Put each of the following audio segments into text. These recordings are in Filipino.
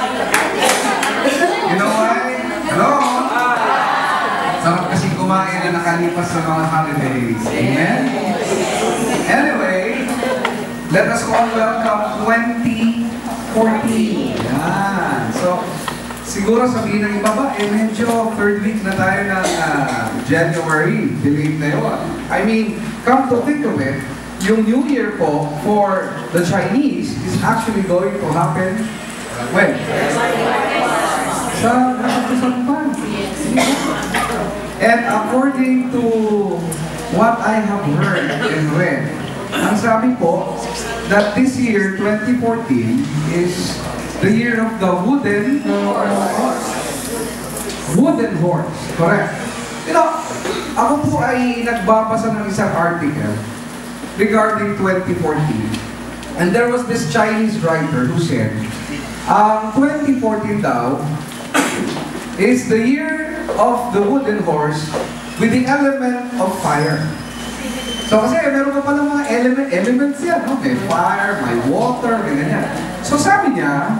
You know why? Hello? Sarap kasi kumain na nakalipas sa mga holidays. Amen? Anyway, let us all welcome 2014. Yan. So, siguro sabihin ng iba ba, medyo third week na tayo ng January. Delayed na yun. I mean, come to think of it, yung New Year po for the Chinese is actually going to happen when? Sa Sampan. And according to what I have heard and read, ang sabi po that this year, 2014, is the year of the wooden horse. Correct. You know, ako po ay nagbabasa ng isang article regarding 2014. And there was this Chinese writer who said, 2014 daw is the year of the wooden horse with the element of fire. So kasi meron pa palang mga elements yan, no? May fire, may water, may ganyan. So sabi niya,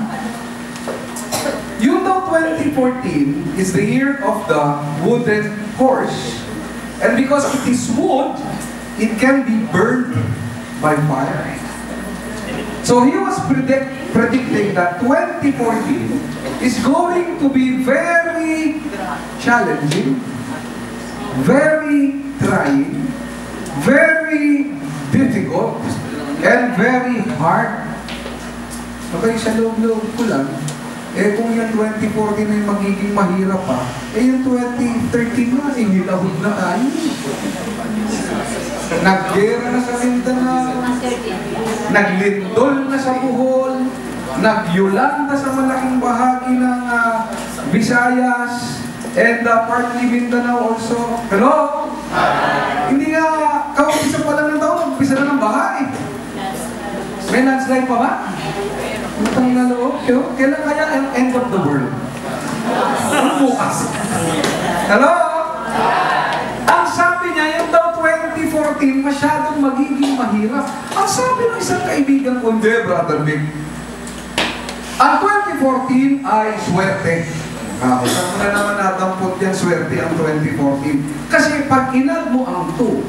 yung daw 2014 is the year of the wooden horse. And because it is wood, it can be burned by fire. So he was predicting that 2014 is going to be very challenging, very trying, very difficult, and very hard. Okay, sa loob-loob ko lang, kung yung 2014 ay magiging mahirap pa, yung 2013 na, hilahod na tayo. Naggera na sa Mindanao, naglindol na sa Bohol, nagyulan na sa malaking bahagi ng Visayas, and partly Mindanao also. Hello? Hindi nga, kaumpisa pa lang ng taon, umpisa na ng bahay. May landslide pa ba? Utang na loob. Kailan kaya ang end of the world? Bukas. Hello? Ang sabi niya, yung daw 2014, masyadong magiging mahirap. Ang sabi ng isang kaibigan ko, hindi, Brother Mick, ang 2014 ay swerte. Saan mo na naman natampot yan, swerte ang 2014. Kasi pag inad mo ang 2,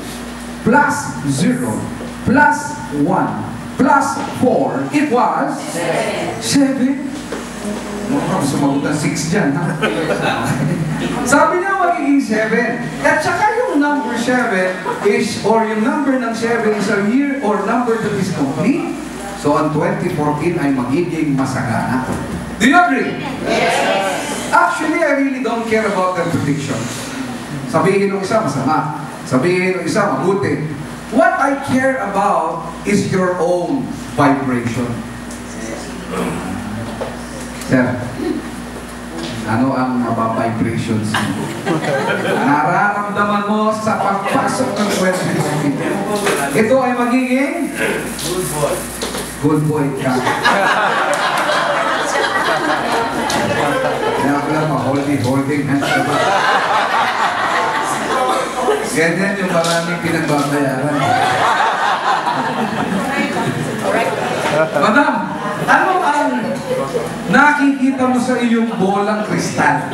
plus 0, plus 1, plus 4, it was 7. Sumagot ang 6 dyan, ha? Sabi niya magiging 7. At saka yung number 7 is, or yung number ng 7 is a year or number that is complete. So, ang 2014 ay magiging masagana. Do you agree? Yes! Actually, I really don't care about the predictions. Sabihin ng isa, masama. Sabihin ng isa, mabuti. What I care about is your own vibration. Sir, ano ang vibrations mo? Nararamdaman mo sa pagpasok ng 2014. Ito ay magiging good boy. Good boy ka. Kaya pala pa-holding hands ka ba? Ganyan yung maraming pinagbabayaran. Madam, ano ang nakikita mo sa iyong bolang kristal?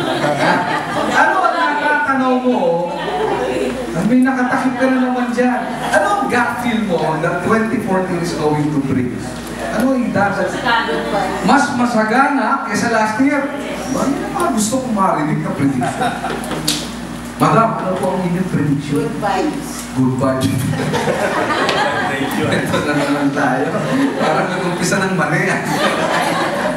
Ano ang nakatanaw mo? May nakatakip ka na naman dyan. Ano ang gut feel mo that 2014 is going to bring? Ano ang idadat? Mas masagana kaysa last year. Ano yung gusto kong marinig na prediction? Madam, ano po ang inyong prediction? Good vibes. Good vibes. Ito na naman tayo. Parang nag-umpisa ng mali.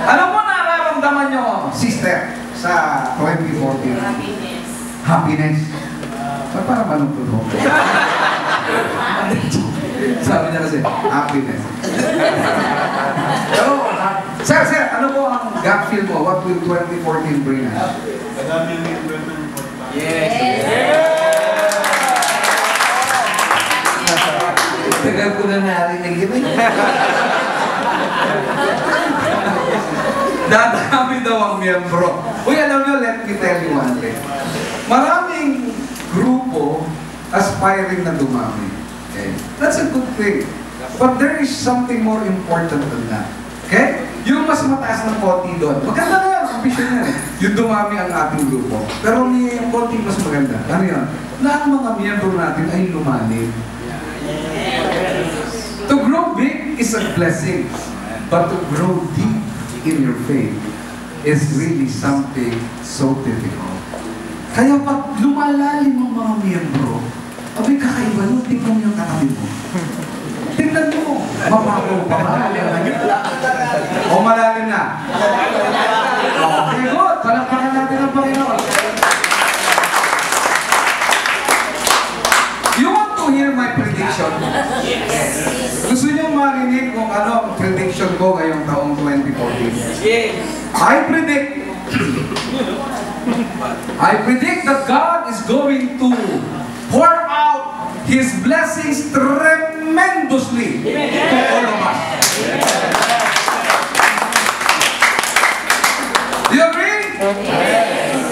Ano po nararamdaman nyo, sister, sa 2014? Happiness. Happiness. So, para malungkot ho. Sabi niya kasi, happiness. Pero, sir, ano po ang gut feel mo? What will 2014 bring us? Madami yung 2014. Yes. Tagal ko na narinig yun. Dadami daw ang miyembro. Uy, alam nyo, let me tell you one thing. Maraming grupo aspiring na dumami. Okay? That's a good thing. But there is something more important than that. Okay? Yung mas mataas ng konti doon. Maganda na yan, ambisyon yan. Yung dumami ang ating grupo. Pero may konti mas maganda. Ano yun? Na ang mga miyembro natin ay lumalim. To grow big is a blessing. But to grow deep in your faith is really something so difficult. Kaya pag lumalalim ang mga miyembro, abay kakaiba nun, tignan yung katabi mo. Tignan mo, mabago pa ba? O malalim na? Okay, good. Palakpakan natin ang Panginoon. You want to hear my prediction? Gusto niyo marinig kung ano ang prediction ko ngayong taong 2014? I predict that God is going to pour out His blessings tremendously to all of us. Do you agree?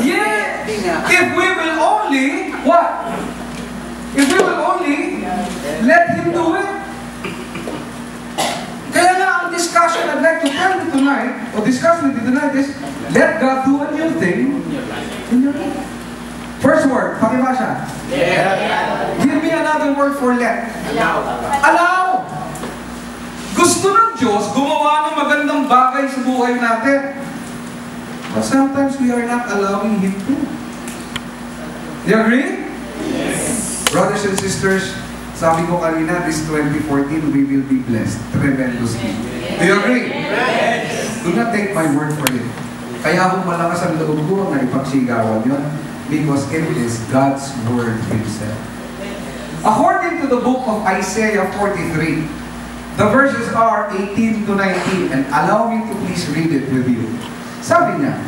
Yeah. If we will only, what? If we will only let Him do it. Kaya nga ang discussion I'd like to tell you tonight, or discuss with you tonight is, let God do a new thing in your life. First word, pakibasa. Give me another word for let. Allow. Gusto ng Diyos gumawa ng magandang bagay sa buhay natin. But sometimes we are not allowing Him to. Do you agree? Yes. Brothers and sisters, sabi ko kanina, this 2014, we will be blessed tremendously. Do you agree? Yes. Do not take my word for it. Kaya kung malakas ang loob ko na ipagsigawan yun, because it is God's word Himself. According to the book of Isaiah 43, the verses are 18 to 19, and allow me to please read it with you. Sabi niya,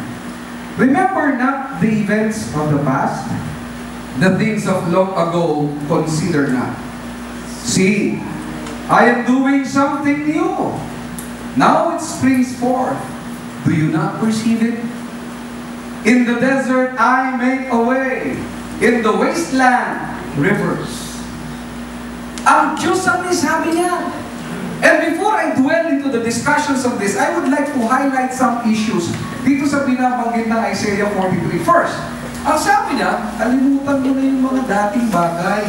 remember not the events of the past, the things of long ago consider not. See, I am doing something new. Now it springs forth. Do you not perceive it? In the desert I make a way. In the wasteland, rivers. Ang Diyos ang sabi niya. And before I dwell into the discussions of this, I would like to highlight some issues dito sa binabanggit ng Isaiah 43. First, ang sabi niya, kalimutan mo na yung mga dating bagay.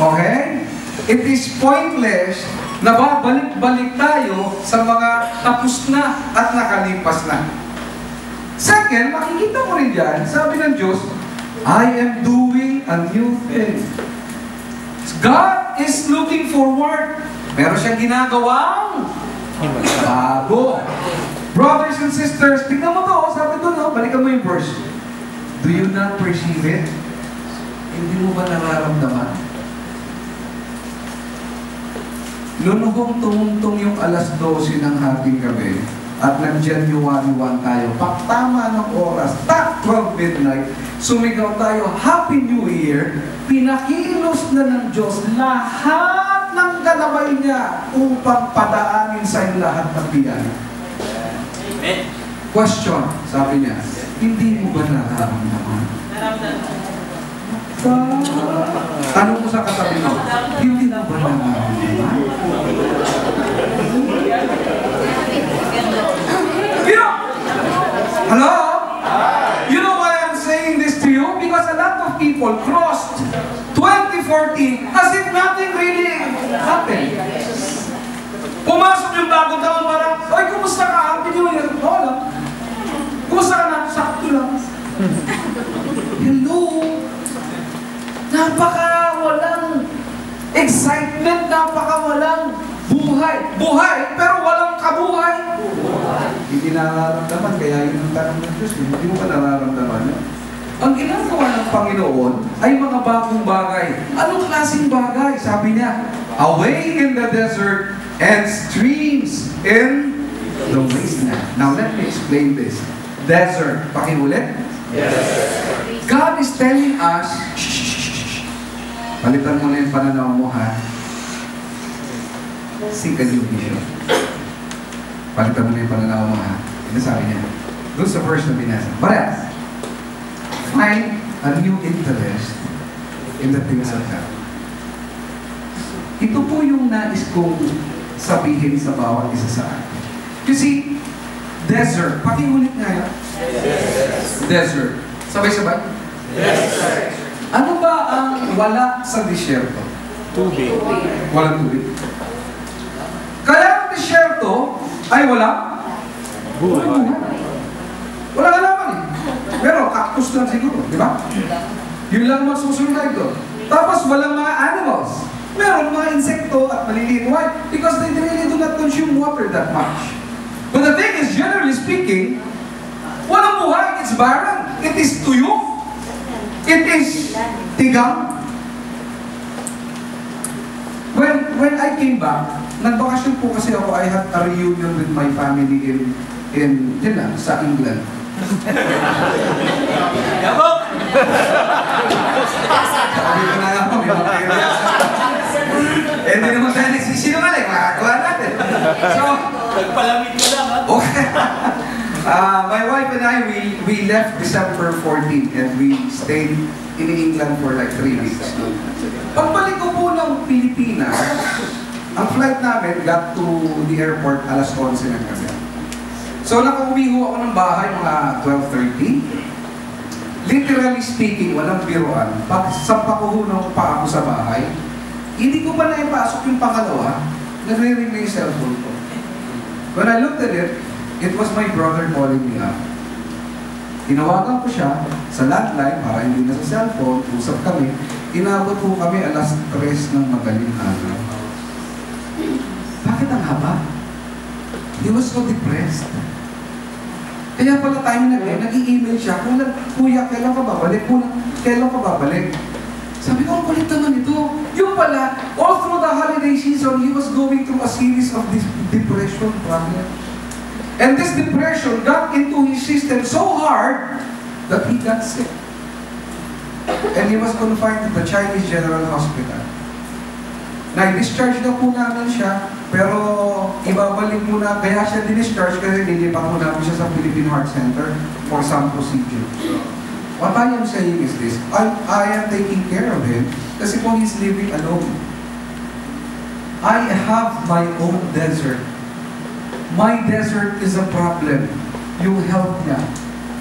Okay? It is pointless na babalik-balik tayo sa mga tapos na at nakalipas na. Second, makikita mo rin dyan, sabi ng Diyos, I am doing a new thing. God is looking forward. Meron siyang ginagawang bago. Brothers and sisters, tignan mo to, sabi doon, no? Balikan mo yung verse. Do you not perceive it? Hindi mo ba nararamdaman? Noong tumungtong yung alas 12 ng hating gabi, at nag-January 1 tayo, pagtama ng oras, tak 12 midnight, sumigaw tayo, Happy New Year, pinakilos na ng Diyos lahat ng galaway niya upang padaanin sa lahat ng biyaya. Amen. Question, sabi niya, hindi mo ba nararamdaman? Tanong mo sa katabi mo, hindi mo ba nararamdaman? Hello? You know why I'm saying this to you? Because a lot of people crossed 2014 as if nothing really happened. Pumasok yung bagong taon parang, oy, kumusta ka? Happy New Year. Wala. Kumusta ka na? Sakto lang. Hello? Napaka-walang excitement, napaka-walang buhay. Buhay, pero walang kabuhay. Hindi nararamdaman, kaya yun ang tanong ng Diyos. Hindi mo ba nararamdaman yun? Ang ginagawa ng Panginoon ay mga bagong bagay. Anong klaseng bagay? Sabi niya, a way in the desert and streams in the wasteland. Now let me explain this. Desert. Pakiulit? Yes. God is telling us, palitan mo na yung pananaw mo, ha? Seek a new vision. Palitan mo na yung pananaw mo, ha? Ito sabi niya. Doon sa verse na binasa. But find a new interest in the things of God. Ito po yung nais kong sabihin sa bawat isa sa atin. see, desert. Pakiulit nga yan. Desert. Sabay-sabay? Desert. Ano ba ang wala sa disyerto? Tubig. Walang tubig. Kaya ang disyerto ay wala? Buhay. Wala ka naman eh. Pero cactus lang siguro, di ba? Yun lang magsusurvive doon. Tapos walang mga animals. Meron mga insekto at maliliit. Why? Because they really do not consume water that much. But the thing is, generally speaking, walang buhay. It's barren. It is tuyo. It is tigang. When I came back, nagbakasyon po kasi ako. I had a reunion with my family in sa England. Yabok! Sabi ko na nga po, may mga areas. Hindi naman tayo nagsisinungaling, makagawa natin. So, Nagpalamig ka lang, ha? okay. My wife and I, we left December 14 and we stayed in England for like 3 weeks. Pagbalik ko po ng Pilipinas, ang flight namin got to the airport alas 11 ng gabi. So nakauwi ho ako ng bahay mga 12:30. Literally speaking, walang biruan. Pag sampa ko ho ng paa ko sa bahay, hindi ko pa naipasok yung pangalawa, nagre-ring na yung cellphone ko. When I looked at it, it was my brother calling me up. Tinawagan ko siya sa landline para hindi na sa cellphone, usap kami. Inabot po kami alas 3 ng madaling araw. Bakit ang haba? He was so depressed. Kaya pala tayo nag-i-email siya, Kuya, kailan ka babalik? Kailan ka babalik? Sabi ko, ang kulit naman ito. Yung pala, all through the holiday season, he was going through a series of this depression problem. And this depression got into his system so hard that he got sick. And he was confined to the Chinese General Hospital. Na-discharge na po namin siya, pero ibabalik muna, kaya siya discharge kasi nilipat mo namin siya sa Philippine Heart Center for some procedure. What I am saying is this, I am taking care of him kasi po he's living alone. I have my own desert. My desert is a problem. Yung health niya.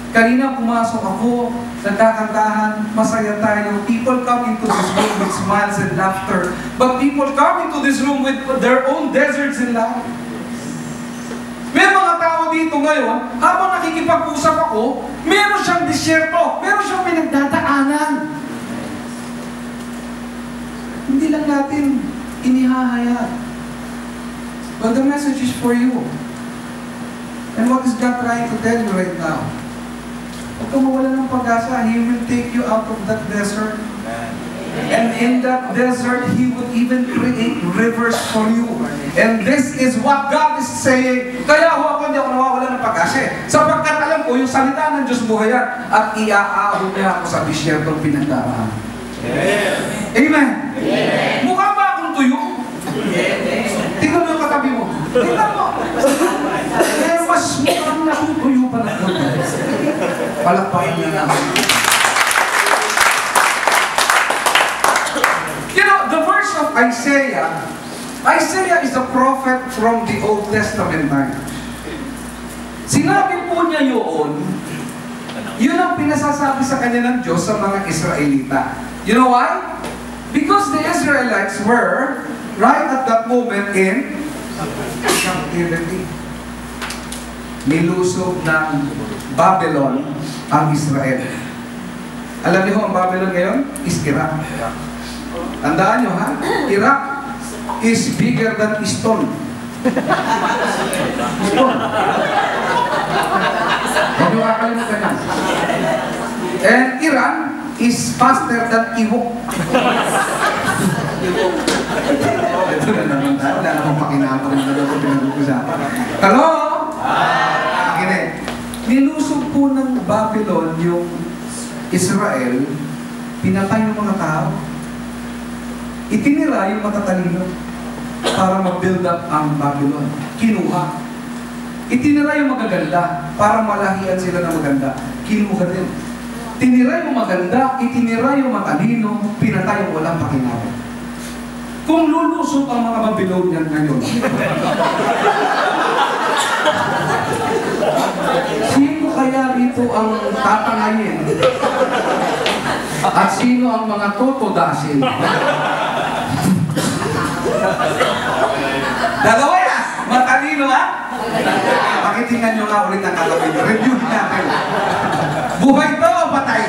Kanina pumasok ako, nagkakantahan, masaya tayo. People come into this room with smiles and laughter. But people come into this room with their own deserts in life. May mga tao dito ngayon, habang nakikipag-usap ako, meron siyang disyerto, meron siyang pinagdadaanan. Hindi lang natin inihahayag. But the message is for you. And what is God trying to tell you right now? Huwag kang mawala ng pag-asa. He will take you out of that desert. And in that desert, He would even create rivers for you. And this is what God is saying. Kaya ako hindi ako nawawala ng pag-asa. Sapagkat alam ko, yung salita ng Diyos buhayan at iaahon niya ako sa disyertong pinagdaraan. Amen? Mukha ba akong tuyo? Tingnan mo yung katabi mo. Tingnan mo. Mas mukhang natutuyo pa na. Palakpakin niya naman. You know, the verse of Isaiah is a prophet from the Old Testament times. Sinabi po niya yun ang pinasasabi sa kanya ng Diyos sa mga Israelita. You know why? Because the Israelites were, right at that moment, in captivity. Nilusog ng Babylon ang Israel. Alam niyo ang Babylon ngayon? Is Iraq. Tandaan niyo ha? Iraq is bigger than Iston. Iston. Huwag niyo kakalimutan yan. And Iran is faster than Iwok. Ito na naman tayo. Wala namang pakinapang na daw kung pinag-usapan. Hello? Nilusog po ng Babylon yung Israel, pinatay ng mga tao. Itinira yung matatalino para mag-build up ang Babylon. Kinuha. Itinira yung magaganda para malahian sila ng maganda. Kinuha din. Tinira yung maganda, itinira yung matalino, pinatay yung walang pakinabang. Kung lulusog ang mga Babylonian ngayon, Sino kaya rito ang tatangayin? At sino ang mga totodasin? Dalawa yan! Matalino ha? Pakitingnan nyo nga ulit ang katabi. Review natin. Buhay to o patay?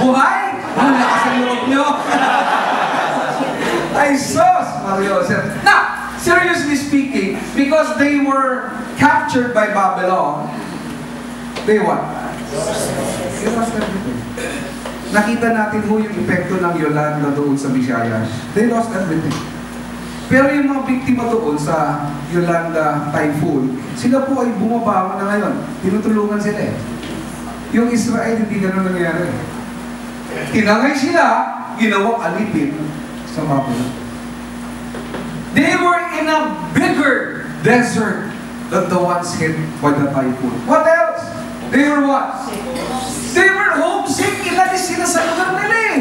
Buhay? Ang lakas ang loob nyo. Ay sos! Mario, sir. Now, seriously speaking, because they were captured by Babylon, they what? They lost everything. Nakita natin ho yung epekto ng Yolanda doon sa Visayas. They lost everything. Pero yung mga biktima doon sa Yolanda Typhoon, sila po ay bumabangon na ngayon. Tinutulungan sila eh. Yung Israel, hindi ganun nangyari. Tinangay sila, ginawang alipin sa Babylon. They were in a bigger desert than the ones hit by the typhoon. What else? They were what? They were homesick. Inalis sila sa lugar nila eh.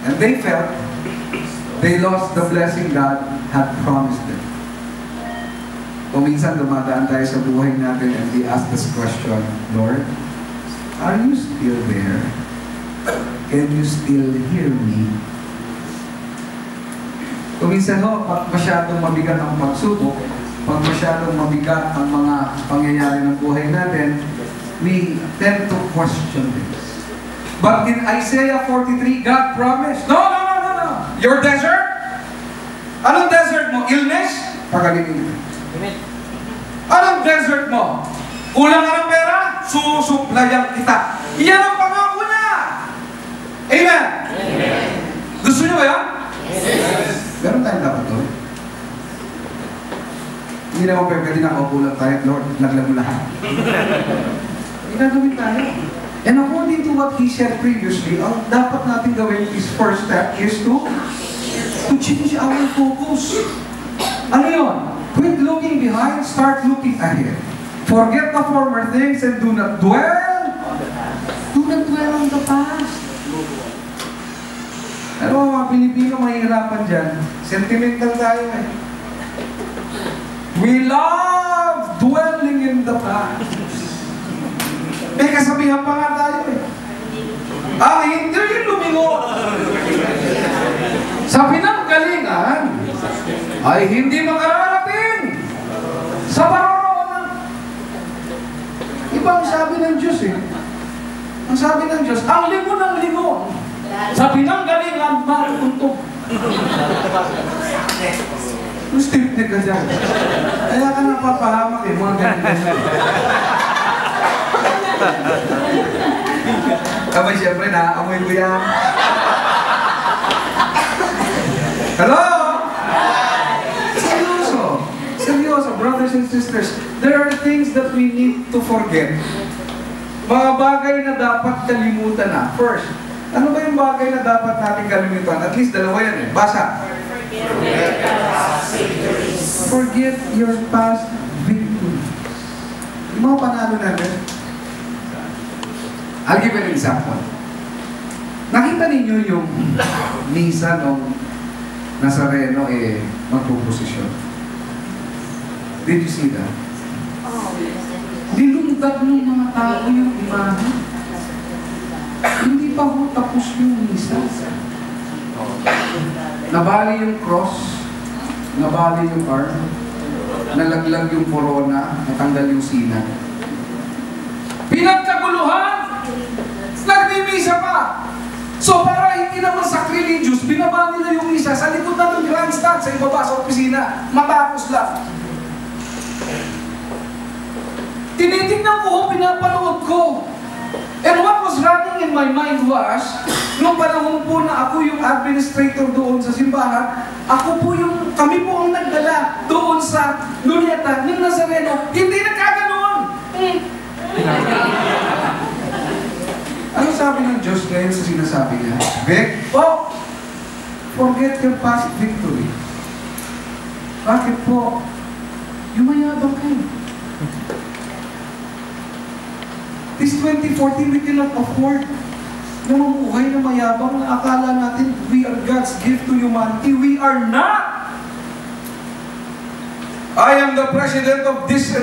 And they felt they lost the blessing God had promised them. Kung minsan dumadaan tayo sa buhay natin and we ask this question, Lord, are you still there? Can you still hear me? Kung minsan ho, pag masyadong mabigat ang pagsubok, pag masyadong mabigat ang mga pangyayari ng buhay natin, we tend to question this. But in Isaiah 43, God promised, no. Your desert? Anong desert mo? Illness? Pagalingin mo. Anong desert mo? Kulang ka ng pera? Susuplayan kita. Iyan ang pangako niya. Amen? Amen. Gusto niyo ba yan? Yes. Meron tayong dapat doon. Hindi naman pwede na mabulat tayo, Lord, laglag mo lahat. Hindi gagawin tayo. And according to what he said previously, ang dapat natin gawin is first step is to change our focus. Ano yun? Quit looking behind, start looking ahead. Forget the former things and do not dwell on the past. Ano mga Pilipino mahihirapan dyan? Sentimental tayo eh. We love dwelling in the past. May kasabihan pa nga tayo eh. Hindi yung lumingo. Sa pinanggalingan ay hindi makararating sa paroroonan. Iba ang sabi ng Diyos eh. Ang sabi ng Diyos, ang lingo ng lingo. Sa pinanggalingan, marutuntog. Stupid ka dyan. Kaya ka napapahamak eh, mga ganyan. Kapag siyempre naaamoy ko yan. Hello? Seryoso, brothers and sisters. There are things that we need to forget. Mga bagay na dapat kalimutan na. First, ano ba yung bagay na dapat natin kalimutan? At least dalawa yan eh. Basa. Forget your past victories. Yung mga panalo natin. I'll give an example. Nakita ninyo yung misa nung Nazareno magpuposisyon. Did you see that? Nilundag ng mga tao yung imahe. Hindi pa ho tapos yung misa. Nabali yung cross, nabali yung arm, nalaglag yung corona, natanggal yung sina. Pinagkaguluhan! Nagmimisa pa! So para hindi naman sacrilegious, binaba nila yung misa sa likod na ng grandstand sa ibaba sa opisina. Matapos lang. Tinitingnan ko, pinapanood ko. And what was running in my mind was, nung panahon po na ako yung administrator doon sa simbahan, kami po ang nagdala doon sa Luneta ng Nazareno. Hindi nagkaganoon. Ano sabi ng Diyos ngayon sa sinasabi niya? Vic, forget your past victory. Bakit po? Yumayabang kayo. This 2014, we cannot afford na mamuhay na mayabang na akala natin we are God's gift to humanity. We are not! I am the president of this